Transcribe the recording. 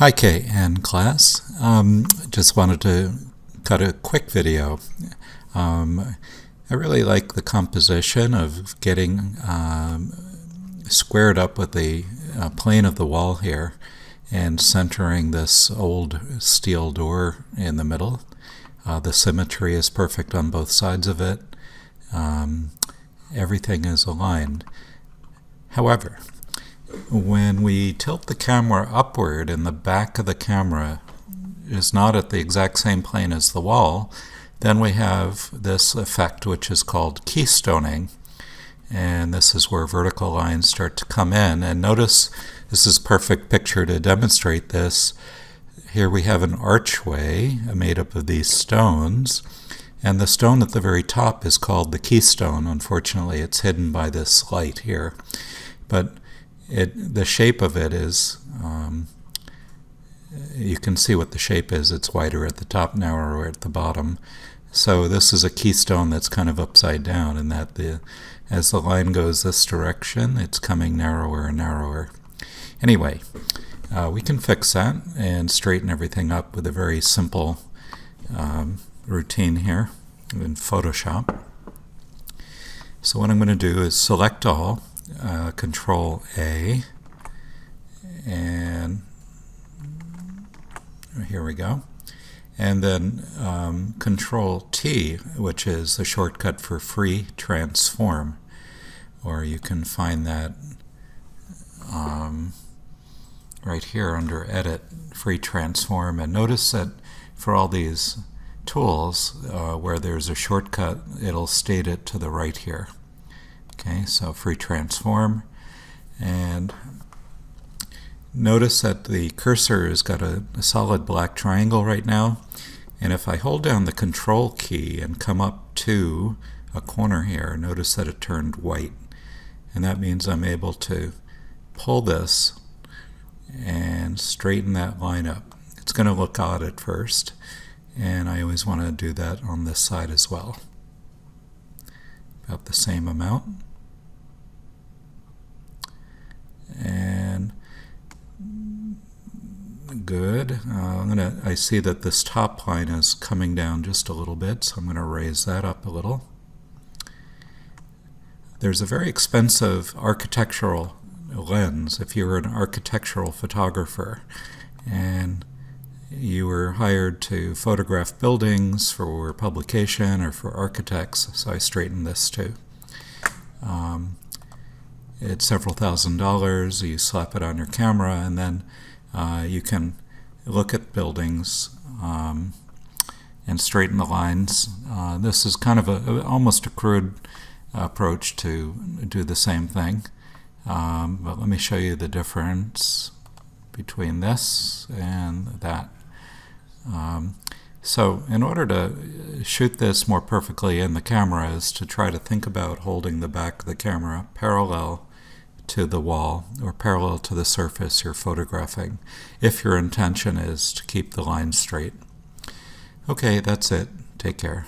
Hi Kate and class. Just wanted to cut a quick video. I really like the composition of getting squared up with the plane of the wall here and centering this old steel door in the middle. The symmetry is perfect on both sides of it. Everything is aligned. However, when we tilt the camera upward and the back of the camera is not at the exact same plane as the wall, then we have this effect which is called keystoning. And this is where vertical lines start to come in. And notice this is a perfect picture to demonstrate this. Here we have an archway made up of these stones. And the stone at the very top is called the keystone. Unfortunately, it's hidden by this light here. But the shape of it is, you can see what the shape is. It's wider at the top, narrower at the bottom. So this is a keystone that's kind of upside down, in that as the line goes this direction, it's coming narrower and narrower. Anyway, we can fix that and straighten everything up with a very simple routine here in Photoshop. So what I'm going to do is select all, Control A, and here we go, and then Control T, which is the shortcut for free transform, or you can find that right here under Edit, free transform. And notice that for all these tools, where there's a shortcut, it'll state it to the right here. Okay, so free transform, and notice that the cursor has got a solid black triangle right now, and if I hold down the Control key and come up to a corner here, notice that it turned white, and that means I'm able to pull this and straighten that line up. It's going to look odd at first, and I always want to do that on this side as well. About the same amount. And good. I see that this top line is coming down just a little bit, so I'm going to raise that up a little. There's a very expensive architectural lens if you were an architectural photographer and you were hired to photograph buildings for publication or for architects, so I straightened this too. It's several $1,000s. You slap it on your camera, and then you can look at buildings and straighten the lines. This is kind of almost a crude approach to do the same thing, but let me show you the difference between this and that. So in order to shoot this more perfectly in the camera is to try to think about holding the back of the camera parallel to the wall or parallel to the surface you're photographing, if your intention is to keep the line straight. Okay, that's it. Take care.